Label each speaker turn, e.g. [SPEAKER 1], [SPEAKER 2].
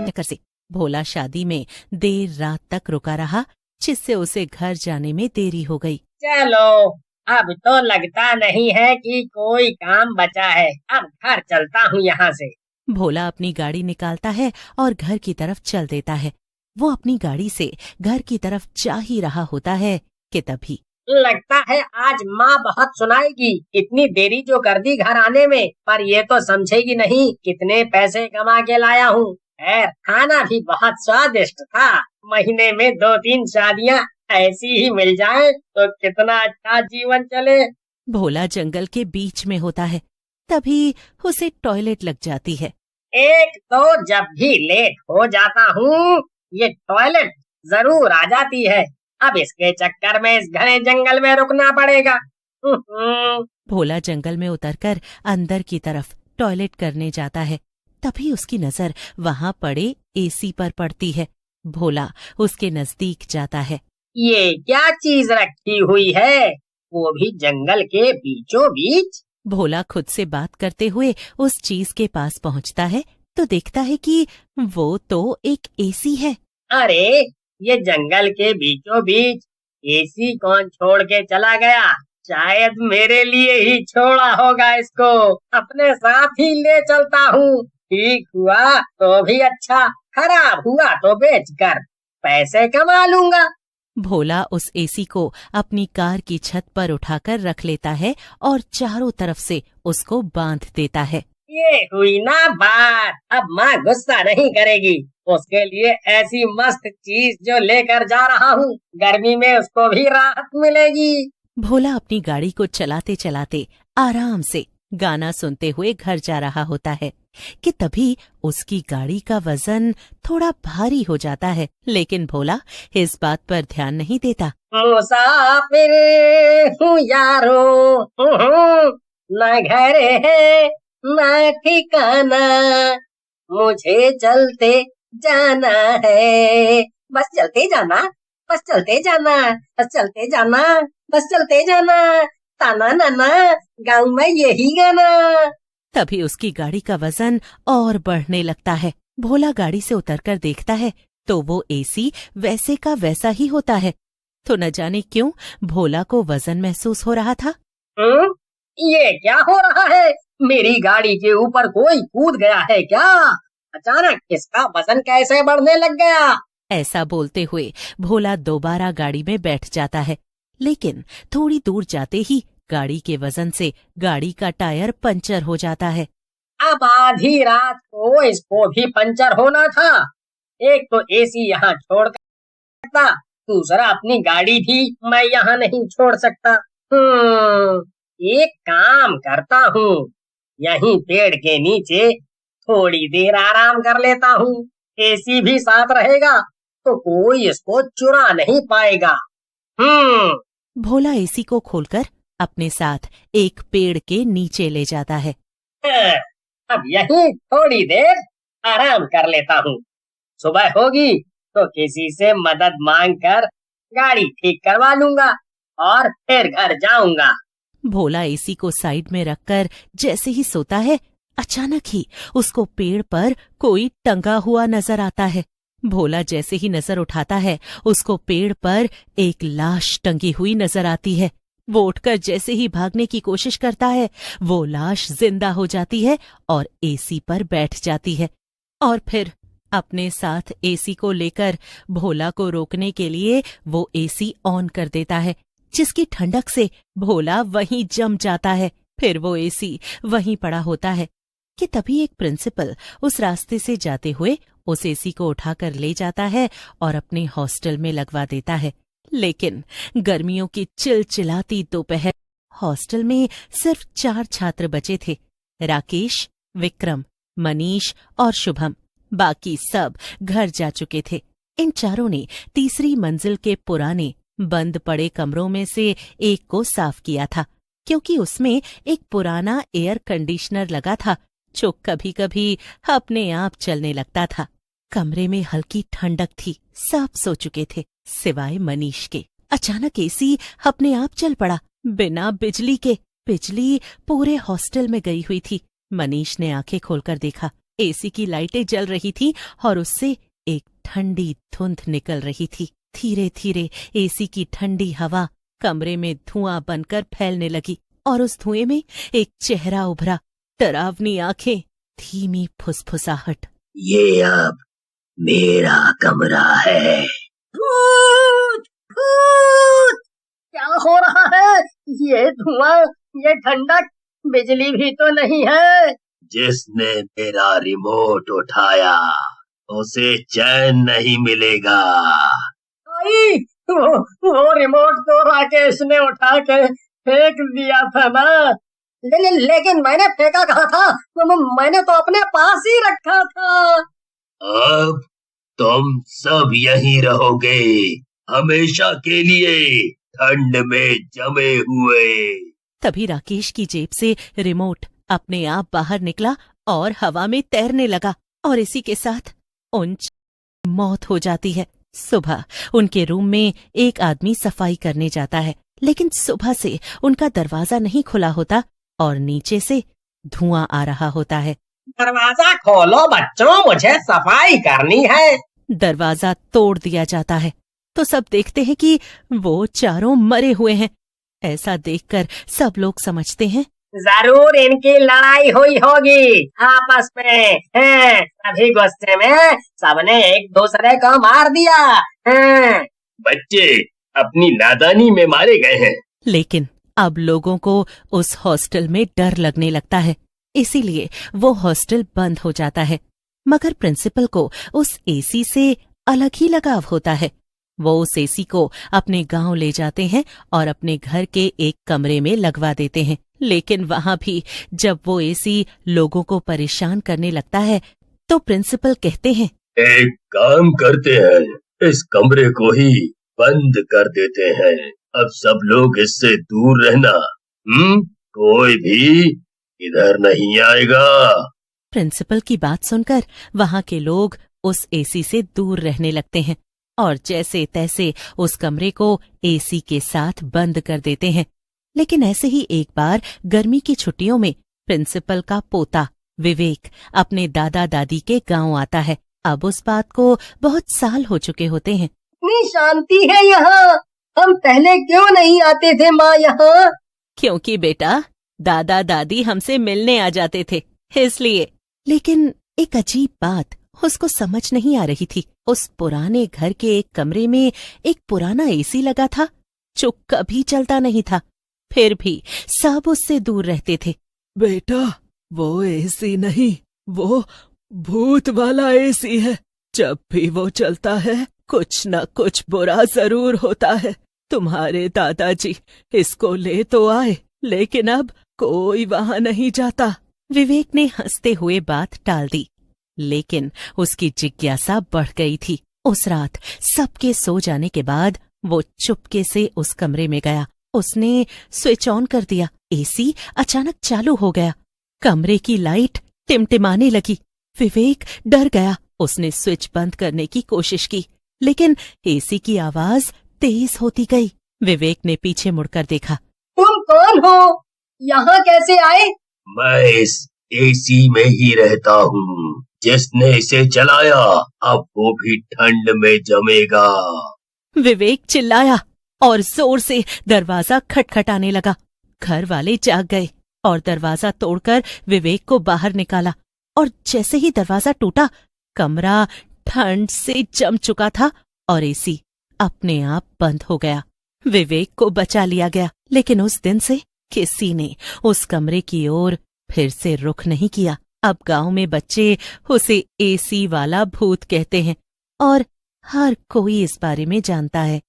[SPEAKER 1] चक्कर से भोला शादी में देर रात तक रुका रहा, जिससे उसे घर जाने में देरी हो गई।
[SPEAKER 2] चलो, अब तो लगता नहीं है कि कोई काम बचा है। अब घर चलता हूँ यहाँ से।
[SPEAKER 1] भोला अपनी गाड़ी निकालता है और घर की तरफ चल देता है। वो अपनी गाड़ी से घर की तरफ जा ही रहा होता है कि तभी
[SPEAKER 2] लगता है आज माँ बहुत सुनाएगी। इतनी देरी जो कर दी घर आने में, पर ये तो समझेगी नहीं कितने पैसे कमा के लाया हूँ। खैर, खाना भी बहुत स्वादिष्ट था। महीने में 2-3 शादियाँ ऐसी ही मिल जाए तो कितना अच्छा जीवन चले।
[SPEAKER 1] भोला जंगल के बीच में होता है, तभी उसे टॉयलेट लग जाती है।
[SPEAKER 2] एक तो जब भी लेट हो जाता हूँ, ये टॉयलेट जरूर आ जाती है। अब इसके चक्कर में इस घने जंगल में रुकना पड़ेगा।
[SPEAKER 1] भोला जंगल में उतरकर अंदर की तरफ टॉयलेट करने जाता है। तभी उसकी नजर वहाँ पड़े एसी पर पड़ती है। भोला उसके नजदीक जाता है।
[SPEAKER 2] ये क्या चीज रखी हुई है, वो भी जंगल के बीचों बीच।
[SPEAKER 1] भोला खुद से बात करते हुए उस चीज के पास पहुँचता है तो देखता है कि वो तो एक एसी है।
[SPEAKER 2] अरे, ये जंगल के बीचों बीच एसी कौन छोड़ के चला गया? शायद मेरे लिए ही छोड़ा होगा इसको। अपने साथ ही ले चलता हूँ। ठीक हुआ तो भी अच्छा, खराब हुआ तो बेचकर पैसे कमा लूंगा।
[SPEAKER 1] भोला उस एसी को अपनी कार की छत पर उठाकर रख लेता है और चारों तरफ से उसको बांध देता है।
[SPEAKER 2] ये हुई ना बात। अब माँ गुस्सा नहीं करेगी। उसके लिए ऐसी मस्त चीज जो लेकर जा रहा हूँ, गर्मी में उसको भी राहत मिलेगी।
[SPEAKER 1] भोला अपनी गाड़ी को चलाते चलाते आराम से गाना सुनते हुए घर जा रहा होता है कि तभी उसकी गाड़ी का वजन थोड़ा भारी हो जाता है। लेकिन भोला इस बात पर ध्यान नहीं देता।
[SPEAKER 2] मुसाफिर हूँ यारो, न घर है न ठिकाना, मुझे चलते जाना है। बस चलते जाना, बस चलते जाना, बस चलते जाना, बस चलते जाना। ताना नाना, गाँव में यही गाना।
[SPEAKER 1] तभी उसकी गाड़ी का वजन और बढ़ने लगता है। भोला गाड़ी से उतरकर देखता है तो वो एसी वैसे का वैसा ही होता है। तो न जाने क्यों भोला को वजन महसूस हो रहा था।
[SPEAKER 2] ये क्या हो रहा है? मेरी गाड़ी के ऊपर कोई कूद गया है क्या? अचानक इसका वजन कैसे बढ़ने लग गया?
[SPEAKER 1] ऐसा बोलते हुए भोला दोबारा गाड़ी में बैठ जाता है। लेकिन थोड़ी दूर जाते ही गाड़ी के वजन से गाड़ी का टायर पंचर हो जाता है।
[SPEAKER 2] अब आधी रात को इसको भी पंचर होना था। एक तो एसी यहाँ छोड़ सकता, दूसरा अपनी गाड़ी भी मैं यहाँ नहीं छोड़ सकता। एक काम करता हूँ, यहीं पेड़ के नीचे थोड़ी देर आराम कर लेता हूँ। एसी भी साथ रहेगा तो कोई इसको चुरा नहीं पाएगा।
[SPEAKER 1] भोला एसी को खोलकर अपने साथ एक पेड़ के नीचे ले जाता है।
[SPEAKER 2] अब यहीं थोड़ी देर आराम कर लेता हूँ। सुबह होगी तो किसी से मदद मांगकर गाड़ी ठीक करवा लूंगा और फिर घर जाऊंगा।
[SPEAKER 1] भोला एसी को साइड में रखकर जैसे ही सोता है, अचानक ही उसको पेड़ पर कोई टंगा हुआ नजर आता है। भोला जैसे ही नजर उठाता है, उसको पेड़ पर एक लाश टंगी हुई नजर आती है। वो उठकर जैसे ही भागने की कोशिश करता है, वो लाश जिंदा हो जाती है और एसी पर बैठ जाती है। और फिर अपने साथ एसी को लेकर भोला को रोकने के लिए वो एसी ऑन कर देता है, जिसकी ठंडक से भोला वहीं जम जाता है। फिर वो एसी वहीं पड़ा होता है कि तभी एक प्रिंसिपल उस रास्ते से जाते हुए उस एसी को उठाकर ले जाता है और अपने हॉस्टल में लगवा देता है। लेकिन गर्मियों की चिलचिलाती दोपहर हॉस्टल में सिर्फ 4 छात्र बचे थे, राकेश, विक्रम, मनीष और शुभम। बाकी सब घर जा चुके थे। इन चारों ने तीसरी मंजिल के पुराने बंद पड़े कमरों में से एक को साफ किया था, क्योंकि उसमें एक पुराना एयर कंडीशनर लगा था जो कभी कभी अपने आप चलने लगता था। कमरे में हल्की ठंडक थी, सब सो चुके थे सिवाय मनीष के। अचानक एसी अपने आप चल पड़ा बिना बिजली के। बिजली पूरे हॉस्टल में गई हुई थी। मनीष ने आंखें खोलकर देखा एसी की लाइटें जल रही थी और उससे एक ठंडी धुंध निकल रही थी। धीरे धीरे एसी की ठंडी हवा कमरे में धुआं बनकर फैलने लगी और उस धुएं में एक चेहरा उभरा, डरावनी आंखें, धीमी फुसफुसाहट।
[SPEAKER 3] ये अब मेरा कमरा है।
[SPEAKER 2] भूत! भूत! क्या हो रहा है? ये धुआं, ये ठंडक, बिजली भी तो नहीं है।
[SPEAKER 3] जिसने मेरा रिमोट उठाया उसे चैन नहीं मिलेगा।
[SPEAKER 2] आई, वो रिमोट तो राकेश ने उठा के फेंक दिया था ना। लेकिन मैंने फेंका कहाँ था? मैंने तो अपने पास ही रखा था।
[SPEAKER 3] अब तुम सब यहीं रहोगे, हमेशा के लिए, ठंड में जमे हुए।
[SPEAKER 1] तभी राकेश की जेब से रिमोट अपने आप बाहर निकला और हवा में तैरने लगा और इसी के साथ उन मौत हो जाती है। सुबह उनके रूम में एक आदमी सफाई करने जाता है, लेकिन सुबह से उनका दरवाजा नहीं खुला होता और नीचे से धुआं आ रहा होता है।
[SPEAKER 2] दरवाजा खोलो बच्चों, मुझे सफाई करनी है।
[SPEAKER 1] दरवाजा तोड़ दिया जाता है तो सब देखते हैं कि वो चारों मरे हुए हैं। ऐसा देखकर सब लोग समझते हैं
[SPEAKER 2] जरूर इनकी लड़ाई हुई होगी आपस में। सभी गुस्से में सबने एक दूसरे को मार दिया।
[SPEAKER 3] बच्चे अपनी नादानी में मारे गए हैं।
[SPEAKER 1] लेकिन अब लोगों को उस हॉस्टल में डर लगने लगता है, इसीलिए वो हॉस्टल बंद हो जाता है। मगर प्रिंसिपल को उस एसी से अलग ही लगाव होता है। वो उस एसी को अपने गांव ले जाते हैं और अपने घर के एक कमरे में लगवा देते हैं। लेकिन वहां भी जब वो एसी लोगों को परेशान करने लगता है तो प्रिंसिपल कहते हैं,
[SPEAKER 3] एक काम करते हैं, इस कमरे को ही बंद कर देते हैं। अब सब लोग इससे दूर रहना। कोई भी इधर नहीं आएगा।
[SPEAKER 1] प्रिंसिपल की बात सुनकर वहां के लोग उस एसी से दूर रहने लगते हैं और जैसे तैसे उस कमरे को एसी के साथ बंद कर देते हैं। लेकिन ऐसे ही एक बार गर्मी की छुट्टियों में प्रिंसिपल का पोता विवेक अपने दादा दादी के गांव आता है। अब उस बात को बहुत साल हो चुके होते हैं।
[SPEAKER 2] इतनी शांति है यहाँ, हम पहले क्यों नहीं आते थे माँ यहाँ?
[SPEAKER 1] क्योंकि बेटा दादा दादी हमसे मिलने आ जाते थे, इसलिए। लेकिन एक अजीब बात उसको समझ नहीं आ रही थी। उस पुराने घर के एक कमरे में एक पुराना एसी लगा था जो कभी चलता नहीं था, फिर भी सब उससे दूर रहते थे।
[SPEAKER 4] बेटा वो एसी नहीं, वो भूत वाला एसी है। जब भी वो चलता है कुछ न कुछ बुरा जरूर होता है। तुम्हारे दादाजी इसको ले तो आए, लेकिन अब कोई वहां नहीं जाता।
[SPEAKER 1] विवेक ने हंसते हुए बात टाल दी, लेकिन उसकी जिज्ञासा बढ़ गई थी। उस रात सबके सो जाने के बाद वो चुपके से उस कमरे में गया। उसने स्विच ऑन कर दिया। एसी अचानक चालू हो गया। कमरे की लाइट टिमटिमाने लगी। विवेक डर गया। उसने स्विच बंद करने की कोशिश की, लेकिन एसी की आवाज तेज होती गई। विवेक ने पीछे मुड़कर देखा।
[SPEAKER 2] तुम कौन हो? यहाँ कैसे आए?
[SPEAKER 3] मैं इस एसी में ही रहता हूँ। जिसने इसे चलाया अब वो भी ठंड में जमेगा।
[SPEAKER 1] विवेक चिल्लाया और जोर से दरवाजा खटखटाने लगा। घर वाले जाग गए और दरवाजा तोड़कर विवेक को बाहर निकाला। और जैसे ही दरवाजा टूटा, कमरा ठंड से जम चुका था और एसी अपने आप बंद हो गया। विवेक को बचा लिया गया, लेकिन उस दिन से किसी ने उस कमरे की ओर फिर से रुख नहीं किया। अब गांव में बच्चे उसे एसी वाला भूत कहते हैं और हर कोई इस बारे में जानता है।